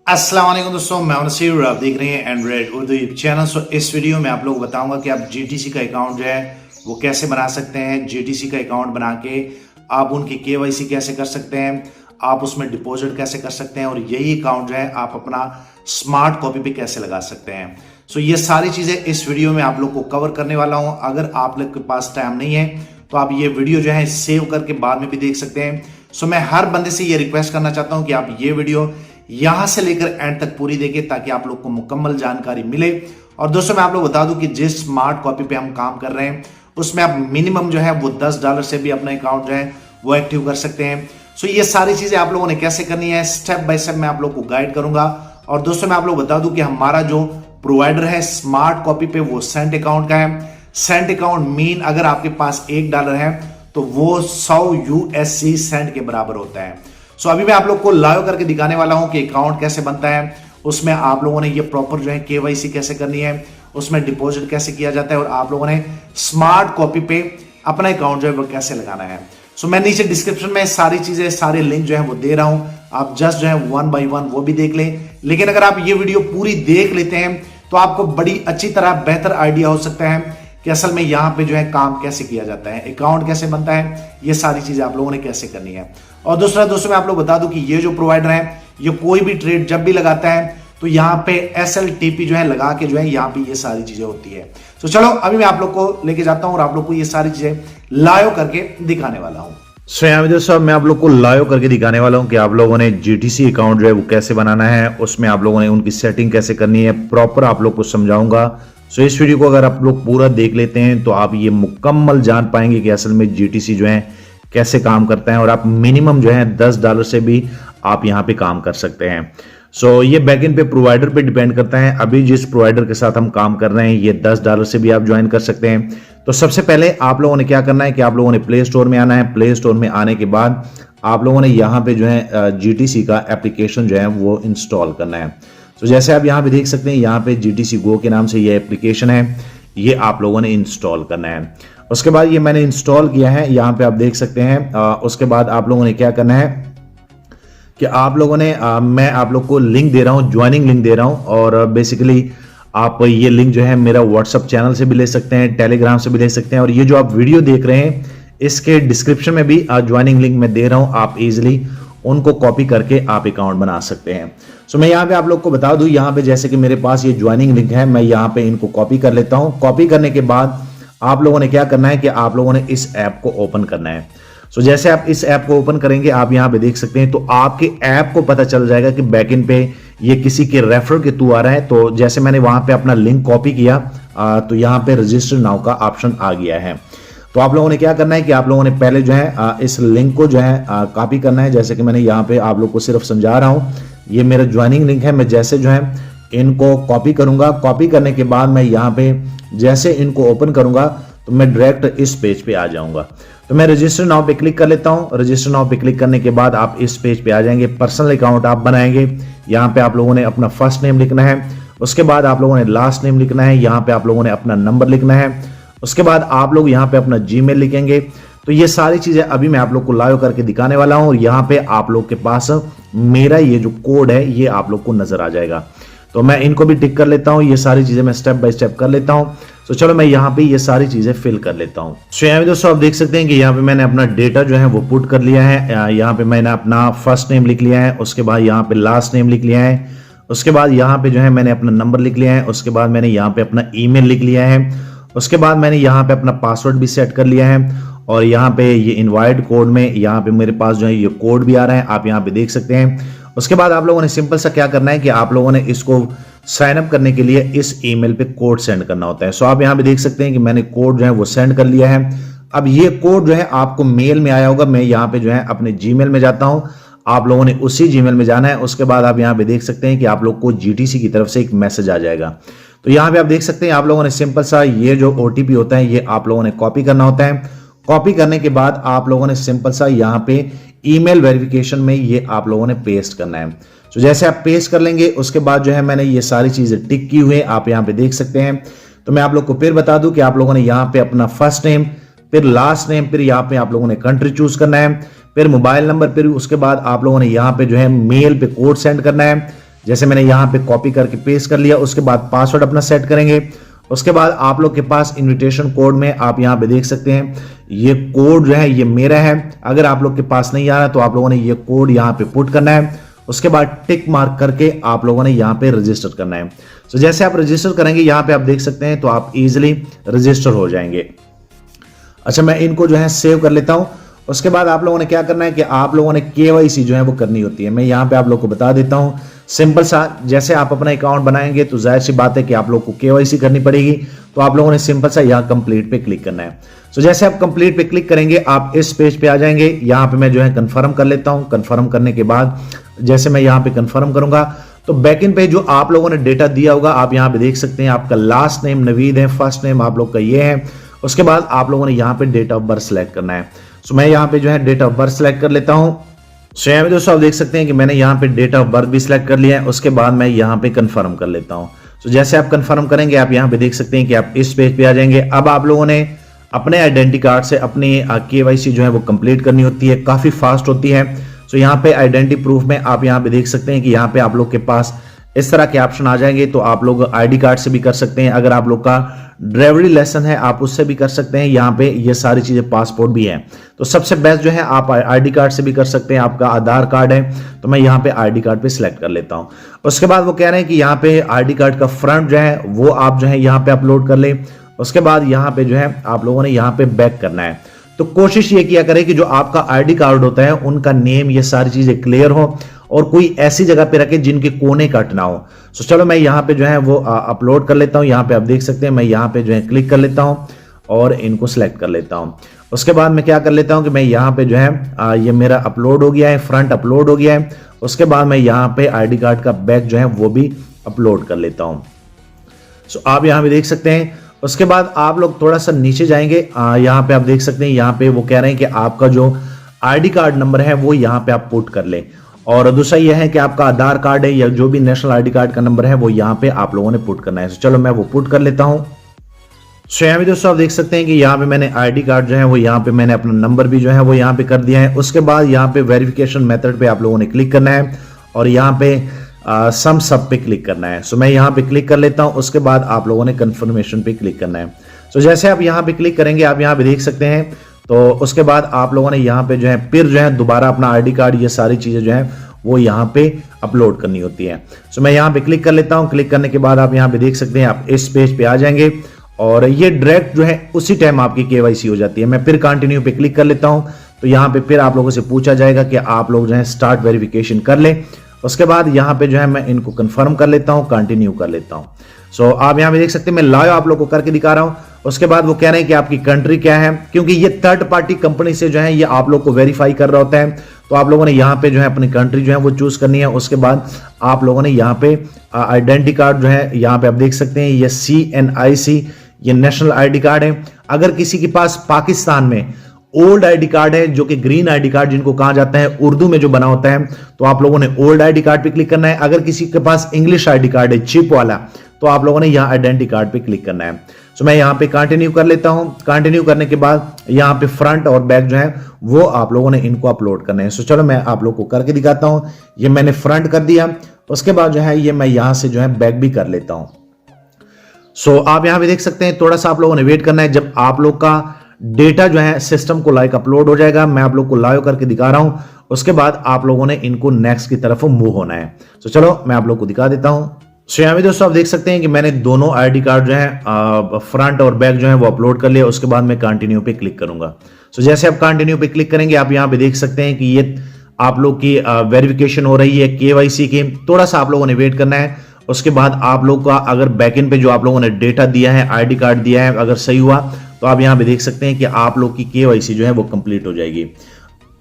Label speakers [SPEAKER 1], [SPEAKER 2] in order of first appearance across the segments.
[SPEAKER 1] अस्सलाम वालेकुम दोस्तों, मैं नसीर और आप देख रहे हैं एंड्रॉइड उर्दू यूट्यूब चैनल। सो इस वीडियो में आप लोग को बताऊंगा कि आप जीटीसी का अकाउंट जो है वो कैसे बना सकते हैं। जीटीसी का अकाउंट बना के आप उनकी केवाईसी कैसे कर सकते हैं, आप उसमें डिपॉजिट कैसे कर सकते हैं और यही अकाउंट जो है आप अपना स्मार्ट कॉपी पे कैसे लगा सकते हैं। सो ये सारी चीजें इस वीडियो में आप लोग को कवर करने वाला हूं। अगर आप लोग के पास टाइम नहीं है तो आप ये वीडियो जो है सेव करके बाद में भी देख सकते हैं। सो मैं हर बंदे से ये रिक्वेस्ट करना चाहता हूं कि आप ये वीडियो यहां से लेकर एंड तक पूरी देखें ताकि आप लोग को मुकम्मल जानकारी मिले। और दोस्तों मैं आप लोग बता दूं कि जिस स्मार्ट कॉपी पे हम काम कर रहे हैं उसमें आप मिनिमम जो है वो $10 से भी अपना अकाउंट जो है वो एक्टिव कर सकते हैं। सो ये सारी चीजें आप लोगों ने कैसे करनी है स्टेप बाय स्टेप मैं आप लोग को गाइड करूंगा। और दोस्तों मैं आप लोग बता दूं कि हमारा जो प्रोवाइडर है स्मार्ट कॉपी पे वो सेंट अकाउंट का है। सेंट अकाउंट मीन अगर आपके पास $1 है तो वो 100 USC सेंट के बराबर होता है। सो अभी मैं आप लोग को लाइव करके दिखाने वाला हूं कि अकाउंट कैसे बनता है, उसमें आप लोगों ने ये प्रॉपर जो है केवाईसी कैसे करनी है, उसमें डिपॉजिट कैसे किया जाता है और आप लोगों ने स्मार्ट कॉपी पे अपना अकाउंट जो है वो कैसे लगाना है। सो मैं नीचे डिस्क्रिप्शन में सारी चीजें सारे लिंक जो है वो दे रहा हूं, आप जस्ट जो है 1 by 1 वो भी देख लें। लेकिन अगर आप ये वीडियो पूरी देख लेते हैं तो आपको बड़ी अच्छी तरह बेहतर आइडिया हो सकता है कि असल में यहाँ पे जो है काम कैसे किया जाता है, अकाउंट कैसे बनता है, ये सारी चीजें आप लोगों ने कैसे करनी है। और दूसरा दोस्तों मैं आप लोग बता दूं कि ये जो प्रोवाइडर है ये कोई भी ट्रेड जब भी लगाता है तो यहाँ पे SLTP जो है लगा के जो है यहाँ पे ये सारी चीजें होती है। तो चलो अभी मैं आप लोग को लेके जाता हूँ और आप लोग को ये सारी चीजें लाइव करके दिखाने वाला हूँ।
[SPEAKER 2] सो यहाँ दोस्तों मैं आप लोग को लाइव करके दिखाने वाला हूँ कि आप लोगों ने जीटीसी अकाउंट जो है वो कैसे बनाना है, उसमें आप लोगों ने उनकी सेटिंग कैसे करनी है, प्रॉपर आप लोग को समझाऊंगा। सो इस वीडियो को अगर आप लोग पूरा देख लेते हैं तो आप ये मुकम्मल जान पाएंगे कि असल में जीटीसी जो है कैसे काम करता है और आप मिनिमम जो है $10 से भी आप यहाँ पे काम कर सकते हैं। सो ये बैकएंड पे प्रोवाइडर पे डिपेंड करता है। अभी जिस प्रोवाइडर के साथ हम काम कर रहे हैं ये $10 से भी आप ज्वाइन कर सकते हैं। तो सबसे पहले आप लोगों ने क्या करना है कि आप लोगों ने प्ले स्टोर में आना है। प्ले स्टोर में आने के बाद आप लोगों ने यहाँ पे जो है जीटीसी का एप्लीकेशन जो है वो इंस्टॉल करना है। तो जैसे आप यहाँ पे देख सकते हैं यहाँ पे GTC Go के नाम से ये एप्लीकेशन है, ये आप लोगों ने इंस्टॉल करना है। उसके बाद ये मैंने इंस्टॉल किया है, यहाँ पे आप देख सकते हैं। उसके बाद आप लोगों ने क्या करना है कि आप लोगों ने मैं आप लोग को लिंक दे रहा हूँ, ज्वाइनिंग लिंक दे रहा हूँ। और बेसिकली आप ये लिंक जो है मेरा व्हाट्सअप चैनल से भी ले सकते हैं, टेलीग्राम से भी ले सकते हैं। और ये जो आप वीडियो देख रहे हैं इसके डिस्क्रिप्शन में भी ज्वाइनिंग लिंक मैं दे रहा हूँ, आप इजिली उनको कॉपी करके आप अकाउंट बना सकते हैं। सो मैं यहाँ पे आप लोग को बता दूं, यहाँ पे जैसे कि मेरे पास ये ज्वाइनिंग लिंक है, मैं यहाँ पे इनको कॉपी कर लेता हूँ। कॉपी करने के बाद आप लोगों ने क्या करना है कि आप लोगों ने इस ऐप को ओपन करना है। सो जैसे आप इस ऐप को ओपन करेंगे आप यहाँ पे देख सकते हैं तो आपके ऐप को पता चल जाएगा कि बैकएंड पे ये किसी के रेफर के थ्रू आ रहा है। तो जैसे मैंने वहां पे अपना लिंक कॉपी किया तो यहाँ पे रजिस्टर नाउ का ऑप्शन आ गया है। तो आप लोगों ने क्या करना है कि आप लोगों ने पहले जो है इस लिंक को जो है कॉपी करना है। जैसे कि मैंने यहाँ पे आप लोग को सिर्फ समझा रहा हूँ, ये मेरा ज्वाइनिंग लिंक है। मैं जैसे जो है इनको कॉपी करूंगा, कॉपी करने के बाद मैं यहाँ पे जैसे इनको ओपन करूंगा तो मैं डायरेक्ट इस पेज पे आ जाऊंगा। तो मैं रजिस्टर नाउ पे क्लिक कर लेता हूँ। रजिस्टर नाउ पे क्लिक करने के बाद आप इस पेज पे आ जाएंगे। पर्सनल अकाउंट आप बनाएंगे, यहाँ पे आप लोगों ने अपना फर्स्ट नेम लिखना है, उसके बाद आप लोगों ने लास्ट नेम लिखना है, यहाँ पे आप लोगों ने अपना नंबर लिखना है, उसके बाद आप लोग यहाँ पे अपना जीमेल लिखेंगे। तो ये सारी चीजें अभी मैं आप लोग को लाइव करके दिखाने वाला हूँ और यहाँ पे आप लोग के पास मेरा ये जो कोड है ये आप लोग को नजर आ जाएगा। तो मैं इनको भी टिक कर लेता हूँ, ये सारी चीजें मैं स्टेप बाय स्टेप कर लेता हूँ। तो चलो मैं यहाँ पे ये सारी चीजें फिल कर लेता हूँ। सो यहाँ पे दोस्तों आप देख सकते हैं कि यहाँ पे मैंने अपना डेटा जो है वो पुट कर लिया है। यहाँ पे मैंने अपना फर्स्ट नेम लिख लिया है, उसके बाद यहाँ पे लास्ट नेम लिख लिया है, उसके बाद यहाँ पे जो है मैंने अपना नंबर लिख लिया है, उसके बाद मैंने यहाँ पे अपना ईमेल लिख लिया है, उसके बाद मैंने यहाँ पे अपना पासवर्ड भी सेट कर लिया है। और यहाँ पे ये इनवाइट कोड में यहाँ पे मेरे पास जो है ये कोड भी आ रहा है, आप यहाँ पे देख सकते हैं। उसके बाद आप लोगों ने सिंपल सा क्या करना है कि आप लोगों ने इसको साइन अप करने के लिए इस ईमेल पे कोड सेंड करना होता है। सो आप यहाँ पे देख सकते हैं कि मैंने कोड जो है वो सेंड कर लिया है। अब ये कोड जो है आपको मेल में आया होगा, मैं यहाँ पे जो है अपने जीमेल में जाता हूँ, आप लोगों ने उसी जीमेल में जाना है। उसके बाद आप यहाँ पे देख सकते हैं कि आप लोग को जीटीसी की तरफ से एक मैसेज आ जाएगा। तो यहाँ पे आप देख सकते हैं आप लोगों ने सिंपल सा ये जो OTP होता है ये आप लोगों ने कॉपी करना होता है। कॉपी करने के बाद आप लोगों ने सिंपल सा यहाँ पे ईमेल वेरिफिकेशन में ये आप लोगों ने पेस्ट करना है। तो जैसे आप पेस्ट कर लेंगे उसके बाद जो है मैंने ये सारी चीजें टिक की हुई है, आप यहाँ पे देख सकते हैं। तो मैं आप लोग को फिर बता दूं कि आप लोगों ने यहाँ पे अपना फर्स्ट नेम, फिर लास्ट नेम, फिर यहाँ पे आप लोगों ने कंट्री चूज करना है, फिर मोबाइल नंबर, फिर उसके बाद आप लोगों ने यहाँ पे जो है मेल पे कोड सेंड करना है। जैसे मैंने यहाँ पे कॉपी करके पेस्ट कर लिया। उसके बाद पासवर्ड अपना सेट करेंगे। उसके बाद आप लोग के पास इनविटेशन कोड में आप यहाँ पे देख सकते हैं ये कोड जो है ये मेरा है। अगर आप लोग के पास नहीं आ रहा तो आप लोगों ने ये कोड यहाँ पे पुट करना है। उसके बाद टिक मार्क करके आप लोगों ने यहाँ पे रजिस्टर करना है। तो जैसे आप रजिस्टर करेंगे यहाँ पे आप देख सकते हैं तो आप इजिली रजिस्टर हो जाएंगे। अच्छा, मैं इनको जो है सेव कर लेता हूं। उसके बाद आप लोगों ने क्या करना है कि आप लोगों ने केवाईसी जो है वो करनी होती है। मैं यहाँ पे आप लोग को बता देता हूं सिंपल सा। जैसे आप अपना अकाउंट बनाएंगे तो जाहिर सी बात है कि आप लोग को केवाईसी करनी पड़ेगी। तो आप लोगों ने सिंपल सा यहाँ कंप्लीट पे क्लिक करना है। तो जैसे आप कंप्लीट पे क्लिक करेंगे आप इस पेज पे आ जाएंगे। यहाँ पे मैं जो है कंफर्म कर लेता हूँ। कंफर्म करने के बाद जैसे मैं यहाँ पे कंफर्म करूंगा तो बैकएंड पे जो आप लोगों ने डेटा दिया होगा आप यहाँ पे देख सकते हैं। आपका लास्ट नेम नवीद है, फर्स्ट नेम आप लोग का ये है। उसके बाद आप लोगों ने यहाँ पे डेट ऑफ बर्थ सेलेक्ट करना है। सो मैं यहाँ पे जो है डेट ऑफ बर्थ सेलेक्ट कर लेता हूँ। सो यहाँ पे दोस्तों आप देख सकते हैं कि मैंने यहाँ पे डेट ऑफ बर्थ भी सिलेक्ट कर लिया है। उसके बाद मैं यहाँ पे कंफर्म कर लेता हूँ। सो जैसे आप कंफर्म करेंगे आप यहाँ पे देख सकते हैं कि आप इस पेज पे आ जाएंगे। अब आप लोगों ने अपने आइडेंटिटी कार्ड से अपनी केवाईसी जो है वो कंप्लीट करनी होती है, काफी फास्ट होती है। सो यहाँ पे आइडेंटिटी प्रूफ में आप यहाँ पे देख सकते हैं कि यहाँ पे आप लोग के पास इस तरह के ऑप्शन आ जाएंगे। तो आप लोग आईडी कार्ड से भी कर सकते हैं। अगर आप लोग का ड्राइवरी लाइसेंस है आप उससे भी कर सकते हैं। यहाँ पे ये सारी चीजें, पासपोर्ट भी है। तो सबसे बेस्ट जो है आप आईडी कार्ड से भी कर सकते हैं। आपका आधार कार्ड है तो मैं यहाँ पे आईडी कार्ड पे सिलेक्ट कर लेता हूँ। उसके बाद वो कह रहे हैं कि यहाँ पे आईडी कार्ड का फ्रंट जो है वो आप जो है यहाँ पे अपलोड कर ले। उसके बाद यहाँ पे जो है आप लोगों ने यहाँ पे बैक करना है। तो कोशिश ये किया करें कि जो आपका आईडी कार्ड होता है उनका नेम, ये सारी चीजें क्लियर हो और कोई ऐसी जगह पे रखे जिनके कोने कट ना हो। सो चलो मैं यहाँ पे जो है वो अपलोड कर लेता हूँ। यहाँ पे आप देख सकते हैं मैं यहाँ पे जो है क्लिक कर लेता हूँ और इनको सिलेक्ट कर लेता हूँ। उसके बाद मैं क्या कर लेता हूँ कि मैं यहाँ पे जो है ये मेरा अपलोड हो गया है, फ्रंट अपलोड हो गया है। उसके बाद मैं यहाँ पे आईडी कार्ड का बैक जो है वो भी अपलोड कर लेता हूँ। सो आप यहाँ पे देख सकते हैं। उसके बाद आप लोग थोड़ा सा नीचे जाएंगे। यहाँ पे आप देख सकते हैं यहाँ पे वो कह रहे हैं कि आपका जो आईडी कार्ड नंबर है वो यहाँ पे आप पुट कर लें। और दूसरा यह है कि आपका आधार कार्ड है या जो भी नेशनल आईडी कार्ड का नंबर है वो यहाँ पे आप लोगों ने पुट करना है। चलो मैं वो पुट कर लेता हूँ। सो यहाँ पे दोस्तों आप देख सकते हैं कि यहाँ पे मैंने आईडी कार्ड जो है वो यहाँ पे मैंने अपना नंबर भी जो है वो यहाँ पे कर दिया है। उसके बाद यहाँ पे वेरिफिकेशन मेथड पे आप लोगों ने क्लिक करना है और यहाँ पे सम सब पे क्लिक करना है। सो मैं यहाँ पे क्लिक कर लेता हूँ। उसके बाद आप लोगों ने कंफर्मेशन पे क्लिक करना है। सो जैसे आप यहाँ पे क्लिक करेंगे आप यहाँ पे देख सकते हैं। तो उसके बाद आप लोगों ने यहाँ पे जो है फिर जो है दोबारा अपना आईडी कार्ड, ये सारी चीजें जो है वो यहाँ पे अपलोड करनी होती है। सो मैं यहाँ पे क्लिक कर लेता हूँ। क्लिक करने के बाद आप यहाँ पे देख सकते हैं आप इस पेज पे आ जाएंगे और ये डायरेक्ट जो है उसी टाइम आपकी केवाईसी हो जाती है। मैं फिर कंटिन्यू पे क्लिक कर लेता हूँ। तो यहाँ पे फिर आप लोगों से पूछा जाएगा कि आप लोग जो है स्टार्ट वेरिफिकेशन कर ले। उसके बाद यहाँ पे जो है मैं इनको कंफर्म कर लेता हूँ, कंटिन्यू कर लेता हूँ। सो आप यहाँ पे देख सकते हैं मैं लाइव आप लोग को करके दिखा रहा हूँ। उसके बाद वो कह रहे हैं कि आपकी कंट्री क्या है, क्योंकि ये थर्ड पार्टी कंपनी से जो है ये आप लोग को वेरीफाई कर रहा होता है। तो आप लोगों ने यहाँ पे जो है अपनी कंट्री जो है वो चूज करनी है। उसके बाद आप लोगों ने यहाँ पे आइडेंटिटी कार्ड जो है यहाँ पे आप देख सकते हैं ये CNIC ये नेशनल आईडी कार्ड है। अगर किसी के पास पाकिस्तान में ओल्ड आईडी कार्ड है जो कि ग्रीन आईडी कार्ड जिनको कहा जाता है उर्दू में जो बना होता है, तो आप लोगों ने ओल्ड आईडी कार्ड पे क्लिक करना है। अगर किसी के पास इंग्लिश आईडी कार्ड है चिप वाला, तो आप लोगों ने यहाँ आइडेंटिटी कार्ड पे क्लिक करना है। सो मैं यहाँ पे कंटिन्यू कर लेता हूँ। कंटिन्यू करने के बाद यहाँ पे फ्रंट और बैक जो है वो आप लोगों ने इनको अपलोड करना है। सो चलो मैं आप लोग को करके दिखाता हूँ। ये मैंने फ्रंट कर दिया। उसके बाद जो है ये मैं यहाँ से जो है बैक भी कर लेता हूँ। सो आप यहाँ पे देख सकते हैं थोड़ा सा आप लोगों ने वेट करना है जब आप लोग का डेटा जो है सिस्टम को लाइक अपलोड हो जाएगा। मैं आप लोग को लाइव करके दिखा रहा हूं। उसके बाद आप लोगों ने इनको नेक्स्ट की तरफ मूव होना है। तो चलो मैं आप लोग को दिखा देता हूं। सो यहाँ पे दोस्तों आप देख सकते हैं कि मैंने दोनों आईडी कार्ड जो है फ्रंट और बैक जो है वो अपलोड कर लिया। उसके बाद मैं कंटिन्यू पे क्लिक करूंगा। सो जैसे आप कंटिन्यू पे क्लिक करेंगे आप यहाँ पे देख सकते हैं कि ये आप लोग की वेरिफिकेशन हो रही है केवाईसी की। थोड़ा सा आप लोगों ने वेट करना है। उसके बाद आप लोग का अगर बैकएंड पे जो आप लोगों ने डेटा दिया है, आईडी कार्ड दिया है, अगर सही हुआ तो आप यहाँ पे देख सकते हैं कि आप लोग की केवाईसी जो है वो कंप्लीट हो जाएगी।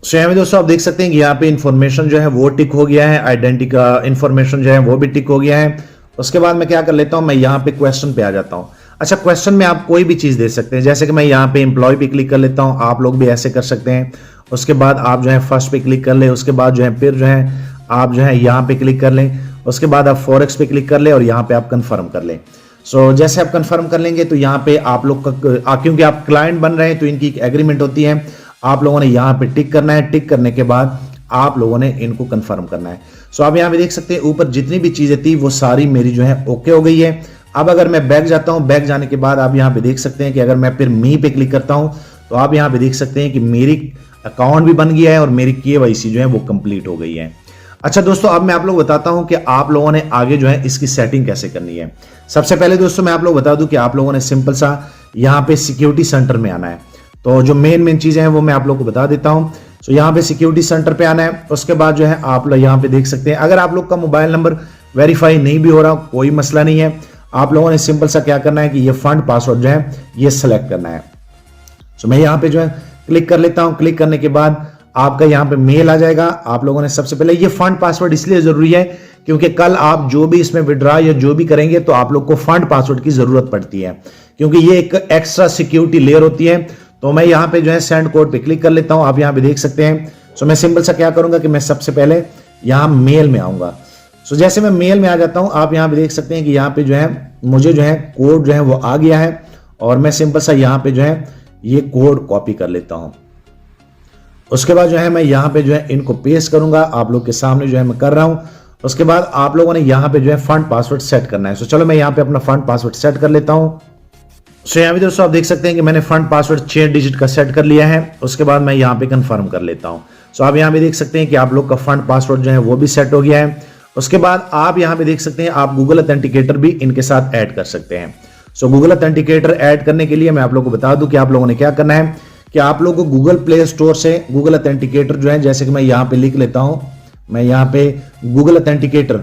[SPEAKER 2] सो यहाँ पे दोस्तों आप देख सकते हैं कि यहाँ पे इंफॉर्मेशन जो है वो टिक हो गया है, आइडेंटिटी का इंफॉर्मेशन जो है वो भी टिक हो गया है। उसके बाद मैं क्या कर लेता हूँ, मैं यहाँ पे क्वेश्चन पे आ जाता हूँ। अच्छा, क्वेश्चन में आप कोई भी चीज दे सकते हैं, जैसे कि मैं यहाँ पे एम्प्लॉय पे क्लिक कर लेता हूँ। आप लोग भी ऐसे कर सकते हैं। उसके बाद आप जो है फर्स्ट पे क्लिक कर ले। उसके बाद जो है फिर जो है आप जो है यहाँ पे क्लिक कर लें। उसके बाद आप फॉरेक्स पे क्लिक कर ले और यहाँ पे आप कंफर्म कर लें। सो जैसे आप कंफर्म कर लेंगे तो यहाँ पे आप लोग का क्योंकि आप क्लाइंट बन रहे हैं तो इनकी एक एग्रीमेंट होती है। आप लोगों ने यहाँ पे टिक करना है। टिक करने के बाद आप लोगों ने इनको कंफर्म करना है। सो आप यहाँ पे देख सकते हैं ऊपर जितनी भी चीजें थी वो सारी मेरी जो है ओके हो गई है। अब अगर मैं बैक जाता हूँ, बैक जाने के बाद आप यहाँ पे देख सकते हैं कि अगर मैं फिर मी पे क्लिक करता हूँ तो आप यहाँ पे देख सकते हैं कि मेरी अकाउंट भी बन गया है और मेरी KYC जो है वो कंप्लीट हो गई है। अच्छा दोस्तों, अब मैं आप लोग बताता हूं कि आप लोगों ने आगे जो है इसकी सेटिंग कैसे करनी है। सबसे पहले दोस्तों मैं आप लोग बता दूं कि आप लोगों ने सिंपल सा यहां पे सिक्योरिटी सेंटर में आना है। तो जो मेन चीजें हैं वो मैं आप लोग को बता देता हूं। तो यहां पे सिक्योरिटी सेंटर पे आना है। उसके बाद जो है आप लोग यहां पे देख सकते हैं, अगर आप लोग का मोबाइल नंबर वेरीफाई नहीं भी हो रहा, कोई मसला नहीं है। आप लोगों ने सिंपल सा क्या करना है कि ये फंड पासवर्ड जो है ये सेलेक्ट करना है। तो मैं यहां पे जो है क्लिक कर लेता हूं। क्लिक करने के बाद आपका यहां पे मेल आ जाएगा। आप लोगों ने सबसे पहले ये फंड पासवर्ड इसलिए जरूरी है क्योंकि कल आप जो भी इसमें विड्रॉ या जो भी करेंगे तो आप लोग को फंड पासवर्ड की जरूरत पड़ती है, क्योंकि ये एक एक्स्ट्रा सिक्योरिटी लेयर होती है। तो मैं यहां पे जो है सेंड कोड पे क्लिक कर लेता हूं। आप यहां पे देख सकते हैं। सो मैं सिंपल सा क्या करूंगा कि मैं सबसे पहले यहां मेल में आऊंगा। सो जैसे मैं मेल में आ जाता हूं, आप यहां पे देख सकते हैं कि यहां पे जो है मुझे जो है कोड जो है वो आ गया है और मैं सिंपल सा यहां पे जो है ये कोड कॉपी कर लेता हूं। उसके बाद जो है मैं यहां पे जो है इनको पेस्ट करूंगा। आप लोग के सामने जो है मैं कर रहा हूं। उसके बाद आप लोगों ने यहां पे जो है फंड पासवर्ड सेट करना है। सो चलो मैं यहां पे अपना फंड पासवर्ड सेट कर लेता हूं। सो यहां पे दोस्तों आप देख सकते हैं कि मैंने फंड पासवर्ड 6 डिजिट का सेट कर लिया है। उसके बाद मैं यहां पे कंफर्म कर लेता हूं। सो आप यहां पे देख सकते हैं कि आप लोग का फंड पासवर्ड जो है वो भी सेट हो गया है। उसके बाद आप यहां पे देख सकते हैं आप गूगल ऑथेंटिकेटर भी इनके साथ ऐड कर सकते हैं। सो गूगल ऑथेंटिकेटर ऐड करने के लिए मैं आप लोगों को बता दूं कि आप लोगों ने क्या करना है कि आप लोगों को गूगल प्ले स्टोर से गूगल ऑथेंटिकेटर जो है, जैसे कि मैं यहां पे लिख लेता हूं, मैं यहां पे गूगल ऑथेंटिकेटर।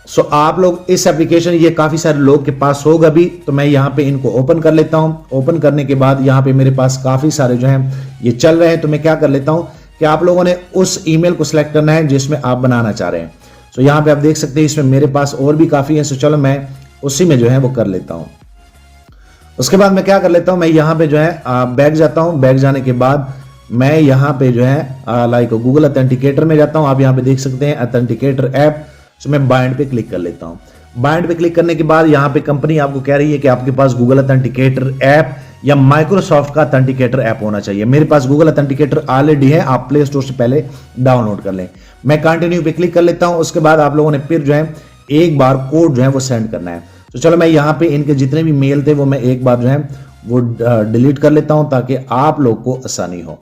[SPEAKER 2] सो आप लोग इस एप्लीकेशन ये काफी सारे लोग के पास होगा भी, तो मैं यहां पे इनको ओपन कर लेता हूं। ओपन करने के बाद यहां पे मेरे पास काफी सारे जो है ये चल रहे हैं। तो मैं क्या कर लेता हूं कि आप लोगों ने उस ईमेल को सिलेक्ट करना है जिसमें आप बनाना चाह रहे हैं। सो यहां पे आप देख सकते हैं इसमें मेरे पास और भी काफी है। सो चलो मैं उसी में जो है वो कर लेता हूं। उसके बाद मैं क्या कर लेता हूं, मैं यहां पे जो है बैक जाता हूं। बैक जाने के बाद मैं यहां पे जो है लाइक गूगल ऑथेंटिकेटर में जाता हूं। आप यहां पे देख सकते हैं ऑथेंटिकेटर ऐप। सो मैं बाइंड पे क्लिक कर लेता हूं। बाइंड पे क्लिक करने के बाद यहां पे कंपनी आपको कह रही है कि आपके पास गूगल ऑथेंटिकेटर ऐप या माइक्रोसॉफ्ट का ऑथेंटिकेटर ऐप होना चाहिए। मेरे पास गूगल ऑथेंटिकेटर ऑलरेडी है, आप प्ले स्टोर से पहले डाउनलोड कर लें। मैं कंटिन्यू पे क्लिक कर लेता हूं। उसके बाद आप लोगों ने फिर जो है एक बार कोड जो है वो सेंड करना है। तो चलो मैं यहां पे इनके जितने भी मेल थे वो मैं एक बार जो है वो डिलीट कर लेता हूं ताकि आप लोग को आसानी हो।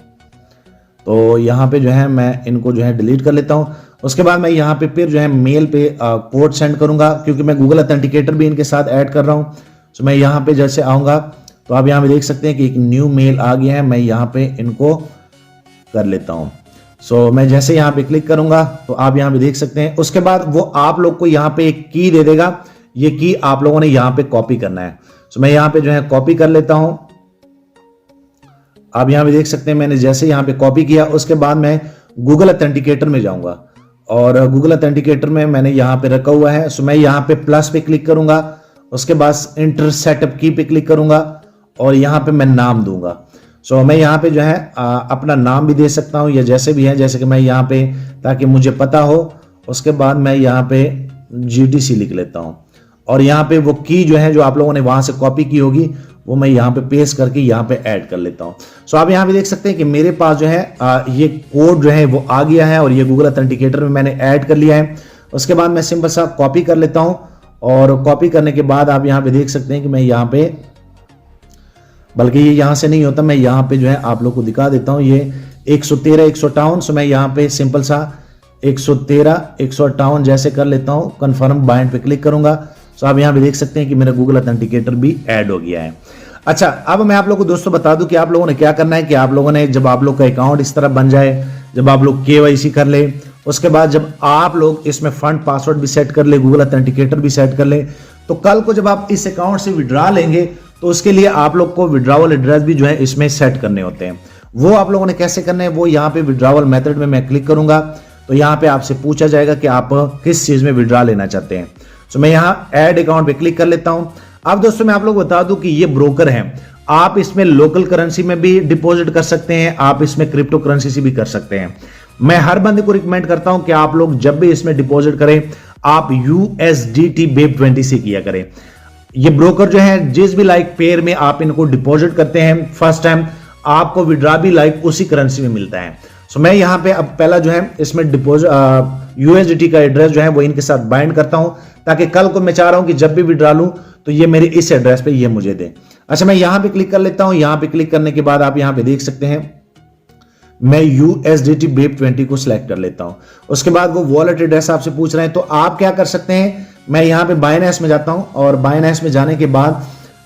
[SPEAKER 2] तो यहां पे जो है मैं इनको जो है डिलीट कर लेता हूं। उसके बाद मैं यहां पे फिर जो है मेल पे कोड सेंड करूंगा, क्योंकि मैं गूगल ऑथेंटिकेटर भी इनके साथ ऐड कर रहा हूं। तो मैं यहां पे जैसे आऊंगा तो आप यहां पे देख सकते हैं कि एक न्यू मेल आ गया है। मैं यहां पे इनको कर लेता हूं। सो मैं जैसे यहां पे क्लिक करूंगा तो आप यहां पे देख सकते हैं। उसके बाद वो आप लोग को यहां पे एक की दे देगा। ये की आप लोगों ने यहां पे कॉपी करना है। सो मैं यहां पे जो है कॉपी कर लेता हूं। आप यहां पे देख सकते हैं मैंने जैसे यहां पे कॉपी किया, उसके बाद मैं गूगल ऑथेंटिकेटर में जाऊंगा और गूगल ऑथेंटिकेटर में मैंने यहां पे रखा हुआ है। सो मैं यहां पे प्लस पे क्लिक करूंगा। उसके बाद इंटर सेटअप की पे क्लिक करूंगा और यहां पे मैं नाम दूंगा। सो मैं यहां पे जो है अपना नाम भी दे सकता हूं या जैसे भी है, जैसे कि मैं यहां पे ताकि मुझे पता हो। उसके बाद मैं यहां पे GTC लिख लेता हूं और यहां पे वो की जो है जो आप लोगों ने वहां से कॉपी की होगी वो मैं यहां पे पेस्ट करके यहां पे ऐड कर लेता हूं। सो आप यहां पे देख सकते हैं कि मेरे पास जो है ये कोड जो है वो आ गया है और ये गूगल ऑथेंटिकेटर में मैंने ऐड कर लिया है। उसके बाद मैं सिंपल सा कॉपी कर लेता हूं और कॉपी करने के बाद आप यहां पे देख सकते हैं कि मैं यहां पे, बल्कि ये यहां से नहीं होता, मैं यहां पे जो है आप लोग को दिखा देता हूं। ये 113 158। सो मैं यहां पे सिंपल सा 113 158 जैसे कर लेता हूं। कंफर्म बाइंड पे क्लिक करूंगा। सो आप यहां पे देख सकते हैं कि मेरा गूगल ऑथेंटिकेटर भी ऐड हो गया है। अच्छा, अब मैं आप लोगों को दोस्तों बता दूं कि आप लोगों ने क्या करना है कि आप लोगों ने जब आप लोग का अकाउंट इस तरह बन जाए, जब आप लोग KYC कर ले, उसके बाद जब आप लोग इसमें फंड पासवर्ड भी सेट कर ले, गूगल ऑथेंटिकेटर भी सेट कर ले, तो कल को जब आप इस अकाउंट से विड्रॉ लेंगे तो उसके लिए आप लोग को विड्रॉवल एड्रेस भी जो है इसमें सेट करने होते हैं। वो आप लोगों ने कैसे करने हैं, वो यहाँ पे विड्रॉवल मेथड में मैं क्लिक करूंगा तो यहाँ पे आपसे पूछा जाएगा कि आप किस चीज में विड्रॉ लेना चाहते हैं। तो मैं यहाँ ऐड अकाउंट पे क्लिक कर लेता हूं। अब दोस्तों मैं आप लोग बता दूं कि ये ब्रोकर है। आप इसमें लोकल करेंसी में भी डिपॉजिट कर सकते हैं, आप इसमें क्रिप्टो करेंसी से भी कर सकते हैं। मैं हर बंदे को रिकमेंड करता हूं कि आप लोग जब भी इसमें डिपॉजिट करें आप USDT BEP20 से किया करें। ये ब्रोकर जो है जिस भी लाइक पेयर में आप इनको डिपॉजिट करते हैं फर्स्ट टाइम, आपको विड्रॉ भी लाइक उसी करेंसी में मिलता है। सो मैं यहां पे अब पहला जो है इसमें डिपॉजिट यूएसडीटी का एड्रेस जो है वो इनके साथ बाइंड करता हूं, ताकि कल को मैं चाह रहा हूं कि जब भी विड्रॉ लूं तो ये मेरे इस एड्रेस पे ये मुझे दे। अच्छा, मैं यहां पे क्लिक कर लेता हूं। यहां पे क्लिक करने के बाद आप यहां पे देख सकते हैं मैं USDT BEP20 को सिलेक्ट कर लेता हूं। उसके बाद वो वॉलेट एड्रेस आपसे पूछ रहे हैं, तो आप क्या कर सकते हैं, मैं यहां पे बाइनेंस में जाता हूं और बाइनेंस में जाने के बाद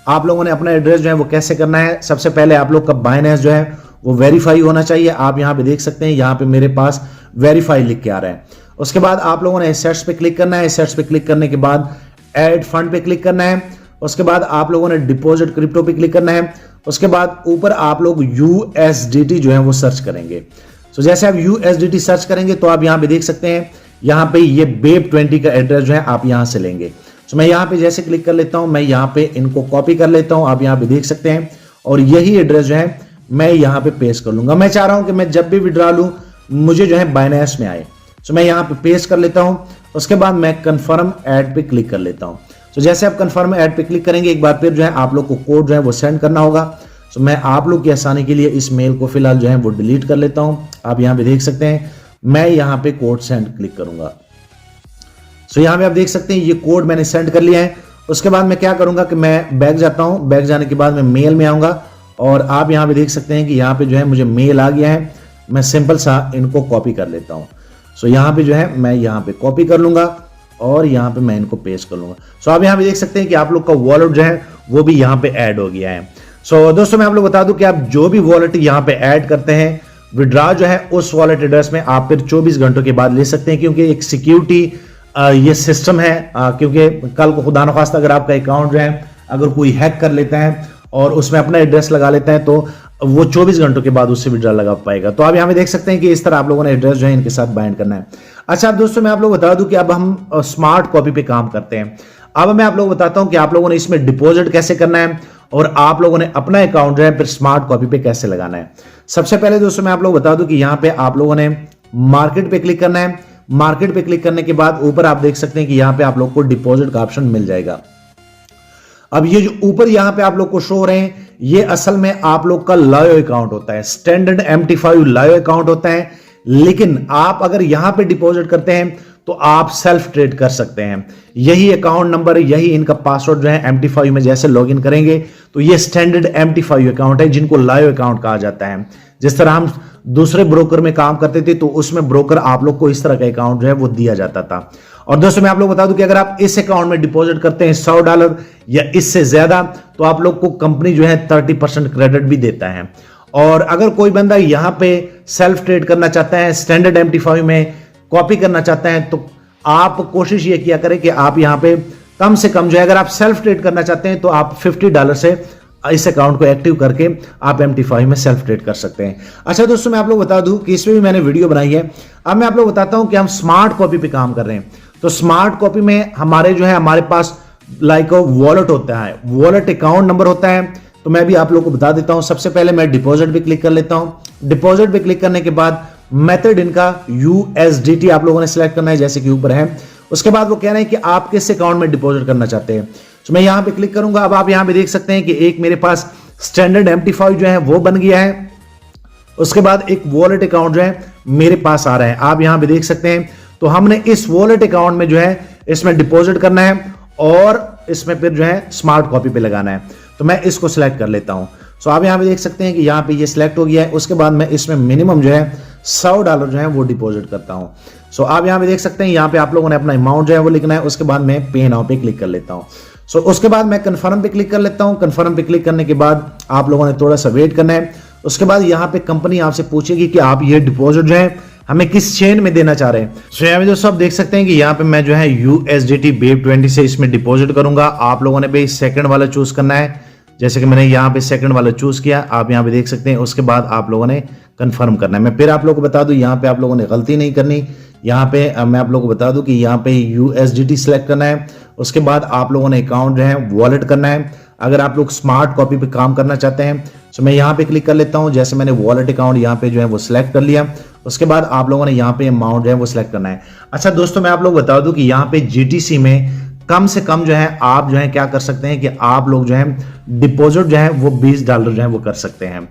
[SPEAKER 2] आप लोगों ने अपना एड्रेस जो है वो कैसे करना है। सबसे पहले आप लोग का बाइनेंस जो है वो वेरीफाई होना चाहिए। आप यहां पे देख सकते हैं, यहां पे मेरे पास वेरीफाई लिख के आ रहा है। उसके बाद आप लोगों ने एसेट्स पे क्लिक करना है। एसेट्स पे क्लिक करने के बाद ऐड फंड पे क्लिक करना है। उसके बाद आप लोगों ने डिपॉजिट क्रिप्टो पे क्लिक करना है। उसके बाद ऊपर आप लोग USDT जो है वो सर्च करेंगे। तो जैसे आप USDT सर्च करेंगे तो आप यहां पे देख सकते हैं, यहां पे ये BEP20 का एड्रेस जो है आप यहां से लेंगे। तो मैं यहां पे जैसे क्लिक कर लेता हूं, मैं यहां पे इनको कॉपी कर लेता हूं, आप यहां पे देख सकते हैं, और यही एड्रेस जो है मैं यहां पे पेस्ट कर लूंगा। मैं चाह रहा हूं कि मैं जब भी विड्रॉ लूं मुझे जो है बाइनेंस में आए, तो मैं यहां पे पेस्ट कर लेता हूं। उसके बाद मैं कंफर्म ऐड पे क्लिक कर लेता हूं। तो जैसे आप कंफर्म ऐड पे क्लिक करेंगे, एक बार फिर जो है आप लोग को कोड जो है वो सेंड करना होगा। तो मैं आप लोग की आसानी के लिए इस मेल को फिलहाल जो है वो डिलीट कर लेता हूं। आप यहां पे देख सकते हैं, मैं यहां पे कोड सेंड क्लिक करूंगा। तो यहां पे आप देख सकते हैं ये कोड मैंने सेंड कर लिया है। उसके बाद मैं क्या करूंगा कि मैं बैक जाता हूं। बैक जाने के बाद मैं मेल में आऊंगा और आप यहां पे देख सकते हैं कि यहां पे जो है मुझे मेल आ गया है। मैं सिंपल सा इनको कॉपी कर लेता हूं। सो यहां पे जो है मैं यहां पे कॉपी कर लूंगा और यहां पे मैं इनको पेस्ट कर लूंगा। सो आप यहां पे देख सकते हैं कि आप लोग का वॉलेट जो है वो भी यहां पे ऐड हो गया है। सो दोस्तों, मैं आप लोग बता दूं कि आप जो भी वॉलेट यहां पे ऐड करते हैं, विड्रॉ जो है उस वॉलेट एड्रेस में आप फिर 24 घंटों के बाद ले सकते हैं, क्योंकि एक सिक्योरिटी ये सिस्टम है। क्योंकि कल को खुदा न खास्ता अगर आपका अकाउंट जो है अगर कोई हैक कर लेता है और उसमें अपना एड्रेस लगा लेता है, तो वो 24 घंटों के बाद उससे विड्रॉ लगा पाएगा। तो आप यहां पे देख सकते हैं कि इस तरह आप लोगों ने एड्रेस जो है इनके साथ बाइंड करना है। अच्छा, अब दोस्तों मैं आप लोग बता दूं कि अब हम स्मार्ट कॉपी पे काम करते हैं। अब मैं आप लोग बताता हूं कि आप लोगों ने इसमें डिपॉजिट कैसे करना है और आप लोगों ने अपना अकाउंट जो है फिर स्मार्ट कॉपी पे कैसे लगाना है। सबसे पहले दोस्तों मैं आप लोग बता दूं कि यहां पे आप लोगों ने मार्केट पे क्लिक करना है। मार्केट पे क्लिक करने के बाद ऊपर आप देख सकते हैं कि यहां पे आप लोग को डिपॉजिट का ऑप्शन मिल जाएगा। अब ये जो ऊपर यहां पे आप लोग को शो हो रहे हैं, ये असल में आप लोग का लाइव अकाउंट होता है, स्टैंडर्ड MT5 लाइव अकाउंट होता है। लेकिन आप अगर यहां पे डिपॉजिट करते हैं तो आप सेल्फ ट्रेड कर सकते हैं। यही अकाउंट नंबर, यही इनका पासवर्ड जो है MT5 में जैसे लॉगिन करेंगे तो ये स्टैंडर्ड MT5 अकाउंट है, जिनको लाइव अकाउंट कहा जाता है। जिस तरह हम दूसरे ब्रोकर में काम करते थे तो उसमें ब्रोकर आप लोग को इस तरह का अकाउंट जो है वो दिया जाता था। और दोस्तों मैं आप लोग बता दूं कि अगर आप इस अकाउंट में डिपॉजिट करते हैं $100 या इससे ज्यादा, तो आप लोग को कंपनी जो है 30% क्रेडिट भी देता है। और अगर कोई बंदा यहां पे सेल्फ ट्रेड करना चाहता है, स्टैंडर्ड MT5 में कॉपी करना चाहता है, तो आप कोशिश ये किया करें कि आप यहां पे कम से कम जो है, अगर आप सेल्फ ट्रेड करना चाहते हैं तो आप $50 से इस अकाउंट को एक्टिव करके आप MT5 में सेल्फ ट्रेड कर सकते हैं। अच्छा दोस्तों, मैं आप लोग बता दूं कि इसमें भी मैंने वीडियो बनाई है। अब मैं आप लोग बताता हूं कि हम स्मार्ट कॉपी पे काम कर रहे हैं। तो स्मार्ट कॉपी में हमारे पास लाइक वॉलेट होता है, वॉलेट अकाउंट नंबर होता है। तो मैं भी आप लोग को बता देता हूं। सबसे पहले मैं डिपॉजिट पे क्लिक कर लेता हूं। डिपॉजिट पे क्लिक करने के बाद मेथड इनका USDT आप लोगों ने सिलेक्ट करना है, जैसे कि ऊपर है। उसके बाद वो कह रहे हैं कि आप किस अकाउंट में डिपॉजिट करना चाहते हैं। तो मैं यहां पे क्लिक करूंगा। अब आप यहां पे देख सकते हैं कि एक मेरे पास स्टैंडर्ड MT5 जो है वो बन गया है। उसके बाद एक वॉलेट अकाउंट जो है मेरे पास आ रहा है, आप यहां पे देख सकते हैं। तो हमने इस वॉलेट अकाउंट में जो है इसमें डिपॉजिट करना है और इसमें फिर जो है स्मार्ट कॉपी पे लगाना है। तो मैं इसको सिलेक्ट कर लेता हूं। सो आप यहां पे देख सकते हैं कि यहां पे ये सिलेक्ट हो गया है। उसके बाद मैं इसमें मिनिमम जो है $100 जो है वो डिपॉजिट करता हूं। सो आप यहां पे देख सकते हैं, यहां पे आप लोगों ने अपना अमाउंट जो है वो लिखना है। उसके बाद मैं पे नाउ पे क्लिक कर लेता हूं। सो उसके बाद मैं कंफर्म पे क्लिक कर लेता हूं। कंफर्म पे क्लिक करने के बाद आप लोगों ने थोड़ा सा वेट करना है। उसके बाद यहां पे कंपनी आपसे पूछेगी कि आप ये डिपॉजिट जो है हमें किस चेन में देना चाह रहे हैं। सो यहाँ पे दोस्तों आप देख सकते हैं कि यहाँ पे मैं जो है USDT BEP20 से इसमें डिपॉजिट करूंगा। आप लोगों ने भी सेकंड वाला चूज करना है, जैसे कि मैंने यहाँ पे सेकंड वाला चूज किया, आप यहाँ पे देख सकते हैं। उसके बाद आप लोगों ने कंफर्म करना है। मैं फिर आप लोगों को बता दूं, यहाँ पे आप लोगों ने गलती नहीं करनी। यहाँ पे मैं आप लोगों को बता दूं कि यहाँ पे USDT सिलेक्ट करना है। उसके बाद आप लोगों ने अकाउंट जो है वॉलेट करना है। अगर आप लोग स्मार्ट कॉपी पे काम करना चाहते हैं तो मैं यहाँ पे क्लिक कर लेता हूँ। जैसे मैंने वॉलेट अकाउंट यहाँ पे जो है वो सिलेक्ट कर लिया। उसके बाद आप लोगों ने यहाँ पे अमाउंट जो है वो सिलेक्ट करना है। अच्छा दोस्तों, मैं आप लोग बता दूं कि यहाँ पे GTC में कम से कम जो है आप जो है क्या कर सकते हैं कि आप लोग जो है डिपॉजिट जो है वो $20 जो है वो कर सकते हैं।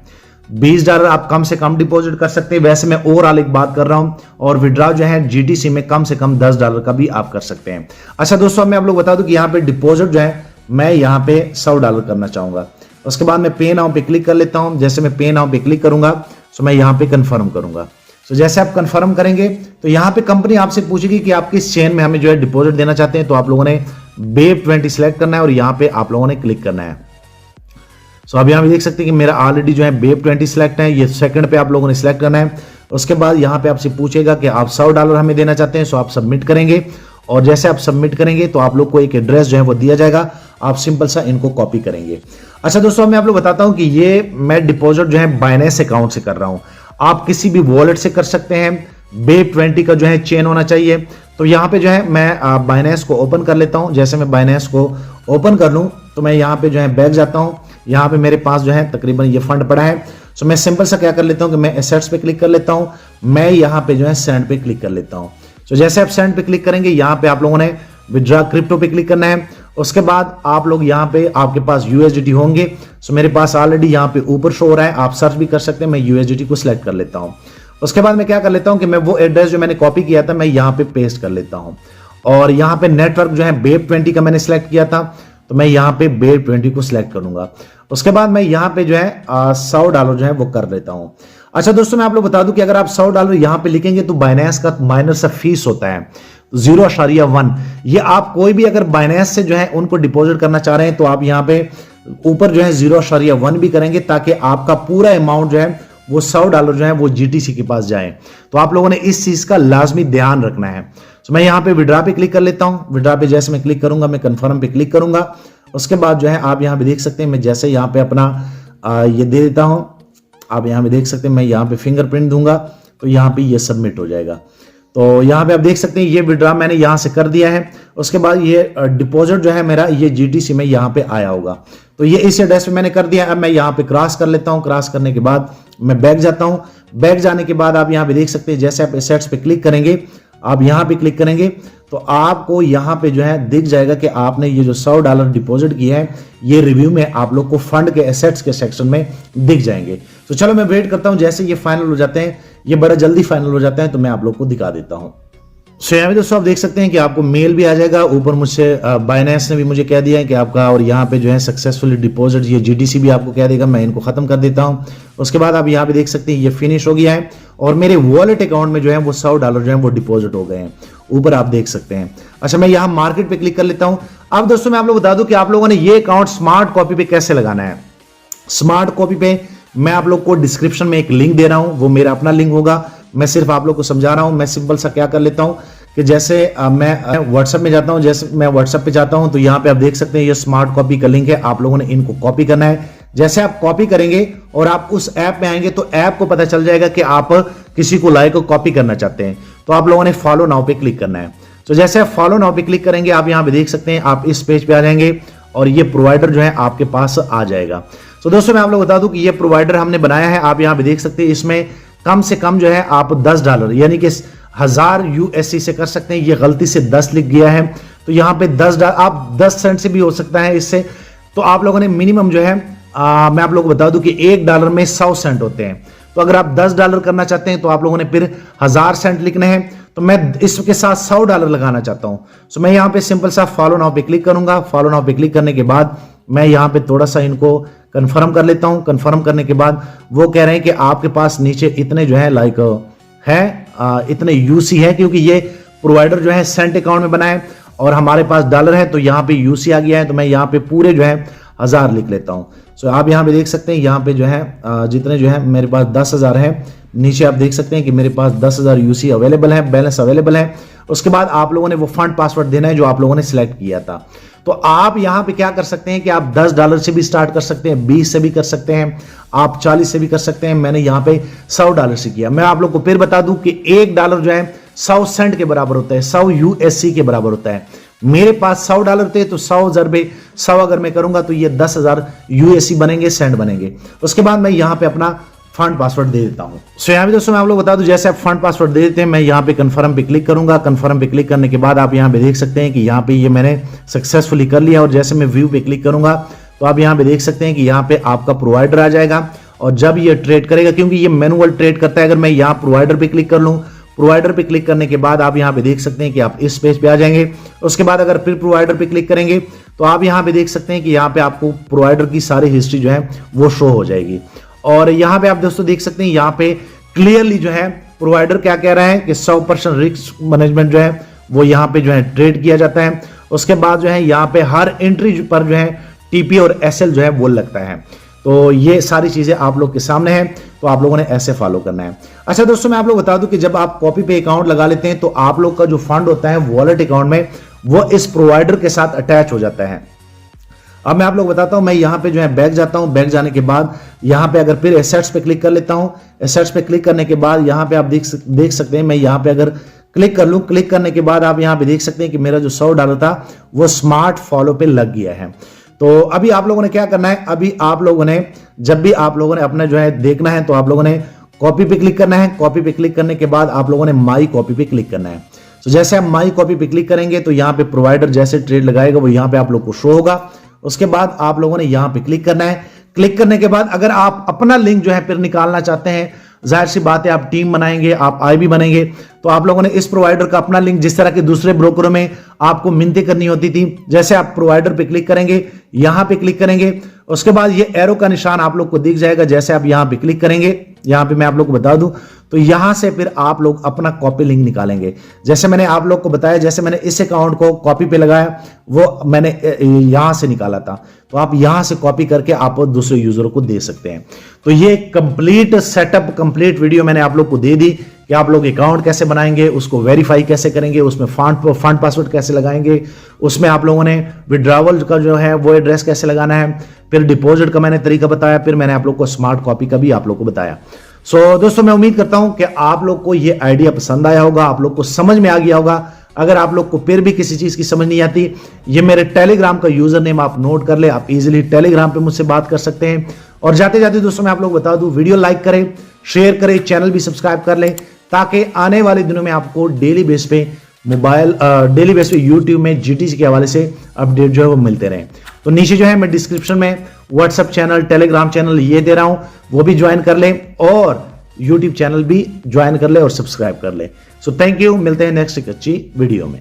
[SPEAKER 2] $20 आप कम से कम डिपॉजिट कर सकते हैं। वैसे मैं ओवरऑल एक बात कर रहा हूं, और विड्रॉ जो है जीटीसी में कम से कम $10 का भी आप कर सकते हैं। अच्छा दोस्तों, मैं आप लोग बता दूं कि यहाँ पे डिपॉजिट जो है मैं यहाँ पे $100 करना चाहूंगा। उसके बाद मैं पे नाउ पे क्लिक कर लेता हूं। जैसे मैं पे नाउ पे क्लिक करूंगा तो मैं यहाँ पे कंफर्म करूंगा। तो जैसे आप कंफर्म करेंगे तो यहाँ पे कंपनी आपसे पूछेगी कि आप किस चेन में हमें जो है डिपॉजिट देना चाहते हैं। तो आप लोगों ने BEP20 सिलेक्ट करना है और यहाँ पे आप लोगों ने क्लिक करना है। सो अब यहाँ पे देख सकते हैं कि मेरा ऑलरेडी जो है BEP20 सिलेक्ट है, ये सेकंड पे आप लोगों ने सिलेक्ट करना है। उसके बाद यहाँ पे आपसे पूछेगा कि आप $100 हमें देना चाहते हैं। सो आप सबमिट करेंगे, और जैसे आप सबमिट करेंगे तो आप लोग को एक एड्रेस जो है वो दिया जाएगा, आप सिंपल सा इनको कॉपी करेंगे। अच्छा दोस्तों, मैं आप लोग बताता हूं कि ये मैं डिपॉजिट जो है बाइनेंस अकाउंट से कर रहा हूं। आप किसी भी वॉलेट से कर सकते हैं। BEP20 का जो है चेन होना चाहिए। तो यहाँ पे जो है मैं बाइनेंस को ओपन कर लेता हूं। जैसे मैं बाइनेंस को ओपन कर लूं तो मैं यहाँ पे जो है बैक जाता हूं। यहाँ पे मेरे पास जो है तकरीबन ये फंड पड़ा है। सो मैं सिंपल सा क्या कर लेता हूं कि मैं एसेट्स पे क्लिक कर लेता हूं। मैं यहाँ पे जो है सेंड पे क्लिक कर लेता हूं। तो जैसे आप सेंड पे क्लिक करेंगे, यहाँ पे आप लोगों ने विड्रॉ क्रिप्टो पे क्लिक करना है। उसके बाद आप लोग यहाँ पे आपके पास USDT होंगे। सो मेरे पास ऑलरेडी यहाँ पे ऊपर शो हो रहा है, आप सर्च भी कर सकते हैं। मैं USDT को सिलेक्ट कर लेता हूँ। उसके बाद मैं क्या कर लेता हूँ कि मैं वो एड्रेस जो मैंने कॉपी किया था मैं यहाँ पे पेस्ट कर लेता हूँ। और यहाँ पे नेटवर्क जो है BEP20 का मैंने सिलेक्ट किया था, तो मैं यहाँ पे BEP20 को सिलेक्ट करूंगा। उसके बाद मैं यहाँ पे जो है $100 जो है वो कर लेता हूँ। अच्छा दोस्तों, मैं आप लोग बता दूं कि अगर आप $100 यहाँ पे लिखेंगे तो बाइनेंस का माइनर सा फीस होता है 0.1। ये आप कोई भी अगर बाइनेंस से जो है उनको डिपॉजिट करना चाह रहे हैं तो आप यहाँ पे ऊपर जो है 0.1 भी करेंगे, ताकि आपका पूरा अमाउंट जो है वो $100 जो है वो जीटीसी के पास जाए। तो आप लोगों ने इस चीज का लाजमी ध्यान रखना है। तो मैं यहाँ पे विड्रॉ पे क्लिक कर लेता हूँ। विड्रॉ पे जैसे मैं क्लिक करूंगा, मैं कंफर्म पे क्लिक करूंगा। उसके बाद जो है आप यहाँ पे देख सकते हैं, मैं जैसे यहाँ पे अपना ये दे देता हूँ, आप यहाँ पे देख सकते हैं, मैं यहाँ पे फिंगरप्रिंट दूंगा तो यहाँ पे ये सबमिट हो जाएगा। तो यहाँ पे आप देख सकते हैं ये विड्रॉ मैंने यहाँ से कर दिया है। उसके बाद ये डिपॉजिट जो है मेरा ये जीटीसी में यहाँ पे आया होगा। तो ये इस एड्रेस पे मैंने कर दिया। अब मैं यहाँ पे क्रॉस कर लेता हूँ। क्रॉस करने के बाद मैं बैक जाता हूँ। बैक जाने के बाद आप यहाँ पे देख सकते हैं, जैसे आप एसेट्स पे क्लिक करेंगे, आप यहाँ पे क्लिक करेंगे तो आपको यहाँ पे जो है दिख जाएगा कि आपने ये जो $100 डिपॉजिट किया है ये रिव्यू में आप लोग को फंड के एसेट्स के सेक्शन में दिख जाएंगे। तो चलो मैं वेट करता हूं, जैसे ये फाइनल हो जाते हैं, ये बड़ा जल्दी फाइनल हो जाते हैं तो मैं आप लोग को दिखा देता हूं। सो यहाँ पे दोस्तों आप देख सकते हैं कि आपको मेल भी आ जाएगा। ऊपर मुझसे बाइनेंस ने भी मुझे कह दिया है कि आपका, और यहाँ पे जो है सक्सेसफुली डिपॉजिट ये जीटीसी भी आपको कह देगा। मैं इनको खत्म कर देता हूँ। उसके बाद आप यहाँ पे देख सकते हैं ये फिनिश हो गया है और मेरे वॉलेट अकाउंट में जो है वो $100 जो है वो डिपॉजिट हो गए हैं। ऊपर आप देख सकते हैं। अच्छा, मैं यहाँ मार्केट पे क्लिक कर लेता हूँ। अब दोस्तों मैं आप लोग बता दूं कि आप लोगों ने ये अकाउंट स्मार्ट कॉपी पे कैसे लगाना है। स्मार्ट कॉपी पे मैं आप लोग को डिस्क्रिप्शन में एक लिंक दे रहा हूं, वो मेरा अपना लिंक होगा। मैं सिर्फ आप लोग को समझा रहा हूं। मैं सिंपल सा क्या कर लेता हूं कि जैसे मैं व्हाट्सएप में जाता हूं, जैसे मैं व्हाट्सएप पे जाता हूं तो यहाँ पे आप देख सकते हैं ये स्मार्ट कॉपी का लिंक है। आप लोगों ने इनको कॉपी करना है। जैसे आप कॉपी करेंगे और आप उस ऐप में आएंगे तो ऐप को पता चल जाएगा कि आप किसी को लाइक को कॉपी करना चाहते हैं। तो आप लोगों ने फॉलो नाउ पे क्लिक करना है। तो जैसे आप फॉलो नाउ पे क्लिक करेंगे, आप यहाँ पे देख सकते हैं, आप इस पेज पे आ जाएंगे और ये प्रोवाइडर जो है आपके पास आ जाएगा। तो दोस्तों मैं आप लोग बता दूं कि ये प्रोवाइडर हमने बनाया है। आप यहाँ पे देख सकते हैं, इसमें कम से कम जो है आप $10 यानी कि 1000 USD से कर सकते हैं। ये गलती से 10 लिख गया है तो यहाँ पे $10, आप 10 सेंट से भी हो सकता है इससे। तो आप लोगों ने मिनिमम जो है मैं आप लोगों को बता दूं कि $1 में 100 सेंट होते हैं। तो अगर आप $10 करना चाहते हैं तो आप लोगों ने फिर 1000 सेंट लिखने हैं। तो मैं इसके साथ $100 लगाना चाहता हूं। तो मैं यहाँ पे सिंपल सा फॉलो नाउ पे क्लिक करूंगा। फॉलो नाउ पे क्लिक करने के बाद मैं यहाँ पे थोड़ा सा इनको कंफर्म कर लेता हूं। कंफर्म करने के बाद वो कह रहे हैं कि आपके पास नीचे इतने जो है लाइक है इतने यूसी है, क्योंकि ये प्रोवाइडर जो है सेंट अकाउंट में बना है और हमारे पास डॉलर है तो यहाँ पे यूसी आ गया है। तो मैं यहाँ पे पूरे जो है 1000 लिख लेता हूँ। सो आप यहाँ पे देख सकते हैं, यहाँ पे जो है जितने जो है मेरे पास 10,000 है। नीचे आप देख सकते हैं कि मेरे पास 10,000 यूसी अवेलेबल है, बैलेंस अवेलेबल है। उसके बाद आप लोगों ने वो फंड पासवर्ड देना है जो आप लोगों ने सिलेक्ट किया था। तो आप यहाँ पे क्या कर सकते हैं कि आप $10 से भी स्टार्ट कर सकते हैं, 20 से भी कर सकते हैं, आप 40 से भी कर सकते हैं। मैंने यहाँ पे $100 से किया। मैं आप लोग को फिर बता दूं कि $1 जो है 100 सेंट के बराबर होता है, 100 USC के बराबर होता है। मेरे पास $100 थे तो 100 ज़रबे 100 अगर मैं करूंगा तो ये 10,000 USC बनेंगे, सेंट बनेंगे। उसके बाद मैं यहाँ पे अपना फंड पासवर्ड दे देता हूं। सो यहाँ पे दोस्तों मैं आप लोग बता दूं, जैसे आप फंड पासवर्ड दे देते हैं, मैं यहाँ पे कंफर्म पे क्लिक करूंगा। कंफर्म पे क्लिक करने के बाद आप यहाँ पे देख सकते हैं कि यहाँ पे ये मैंने सक्सेसफुली कर लिया। और जैसे मैं व्यू पे क्लिक करूंगा तो आप यहाँ पे देख सकते हैं कि यहाँ पे आपका प्रोवाइडर आ जाएगा और जब ये ट्रेड करेगा, क्योंकि ये मैनुअल ट्रेड करता है, अगर मैं यहाँ प्रोवाइडर पे क्लिक कर लूँ, प्रोवाइडर पे क्लिक करने के बाद आप यहाँ पे देख सकते हैं कि आप इस पेज पे आ जाएंगे। उसके बाद अगर फिर प्रोवाइडर पे क्लिक करेंगे तो आप यहाँ पे देख सकते हैं कि यहाँ पे आपको प्रोवाइडर की सारी हिस्ट्री जो है वो शो हो जाएगी। और यहाँ पे आप दोस्तों देख सकते हैं यहाँ पे क्लियरली जो है प्रोवाइडर क्या कह रहा है कि 100% रिस्क मैनेजमेंट जो है वो यहाँ पे जो है ट्रेड किया जाता है। उसके बाद जो है यहाँ पे हर एंट्री पर जो है टीपी और एसएल जो है वो लगता है। तो ये सारी चीजें आप लोग के सामने हैं, तो आप लोगों ने ऐसे फॉलो करना है। अच्छा दोस्तों, मैं आप लोग बता दूं कि जब आप कॉपी पे अकाउंट लगा लेते हैं तो आप लोग का जो फंड होता है वॉलेट अकाउंट में वो इस प्रोवाइडर के साथ अटैच हो जाता है। अब मैं आप लोग बताता हूं, मैं यहां पे जो है बैक जाता हूं, बैक जाने के बाद यहां पे अगर फिर एसेट्स पे क्लिक कर लेता हूं, एसेट्स पे क्लिक करने के बाद यहां पे आप देख सकते हैं, मैं यहां पे अगर क्लिक कर लूं, क्लिक करने के बाद आप यहां पे देख सकते हैं कि मेरा जो $100 था वो स्मार्ट फॉलो पे लग गया है। तो अभी आप लोगों ने क्या करना है, अभी आप लोगों ने जब भी आप लोगों ने अपना जो है देखना है तो आप लोगों ने कॉपी पे क्लिक करना है। कॉपी पे क्लिक करने के बाद आप लोगों ने माई कॉपी पे क्लिक करना है। तो जैसे आप माई कॉपी पे क्लिक करेंगे तो यहाँ पे प्रोवाइडर जैसे ट्रेड लगाएगा वो यहाँ पे आप लोग को शो होगा। उसके बाद आप लोगों ने यहाँ पे क्लिक करना है। क्लिक करने के बाद अगर आप अपना लिंक जो है फिर निकालना चाहते हैं, जाहिर सी बात है आप टीम बनाएंगे, आप आईबी बनेंगे, तो आप लोगों ने इस प्रोवाइडर का अपना लिंक, जिस तरह के दूसरे ब्रोकरों में आपको मिन्नतें करनी होती थी, जैसे आप प्रोवाइडर पे क्लिक करेंगे, यहां पे क्लिक करेंगे, उसके बाद ये एरो का निशान आप लोग को दिख जाएगा। जैसे आप यहां पे क्लिक करेंगे, यहां पे मैं आप लोग को बता दूं तो यहां से फिर आप लोग अपना कॉपी लिंक निकालेंगे। जैसे मैंने आप लोग को बताया, जैसे मैंने इस अकाउंट को कॉपी पे लगाया वो मैंने यहां से निकाला था, तो आप यहां से कॉपी करके आप दूसरे यूजर को दे सकते हैं। तो ये कंप्लीट सेटअप, कंप्लीट वीडियो मैंने आप लोग को दे दी कि आप लोग अकाउंट कैसे बनाएंगे, उसको वेरीफाई कैसे करेंगे, उसमें फंड पासवर्ड कैसे लगाएंगे, उसमें आप लोगों ने विड्रॉवल का जो है वो एड्रेस कैसे लगाना है, फिर डिपॉजिट का मैंने तरीका बताया, फिर मैंने आप लोग को स्मार्ट कॉपी का भी आप लोग को बताया। सो दोस्तों, मैं उम्मीद करता हूं कि आप लोग को ये आइडिया पसंद आया होगा, आप लोग को समझ में आ गया होगा। अगर आप लोग को फिर भी किसी चीज की समझ नहीं आती, ये मेरे टेलीग्राम का यूजर नेम आप नोट कर ले, आप इजीली टेलीग्राम पे मुझसे बात कर सकते हैं। और जाते जाते दोस्तों मैं आप लोग बता दूं, वीडियो लाइक करें, शेयर करें, चैनल भी सब्सक्राइब कर लें, ताकि आने वाले दिनों में आपको डेली बेस पे यूट्यूब में जीटीसी के हवाले से अपडेट जो है वो मिलते रहे। तो नीचे जो है मैं डिस्क्रिप्शन में व्हाट्सएप चैनल, टेलीग्राम चैनल ये दे रहा हूं, वो भी ज्वाइन कर ले और यूट्यूब चैनल भी ज्वाइन कर ले और सब्सक्राइब कर ले। सो थैंक यू, मिलते हैं नेक्स्ट एक अच्छी वीडियो में।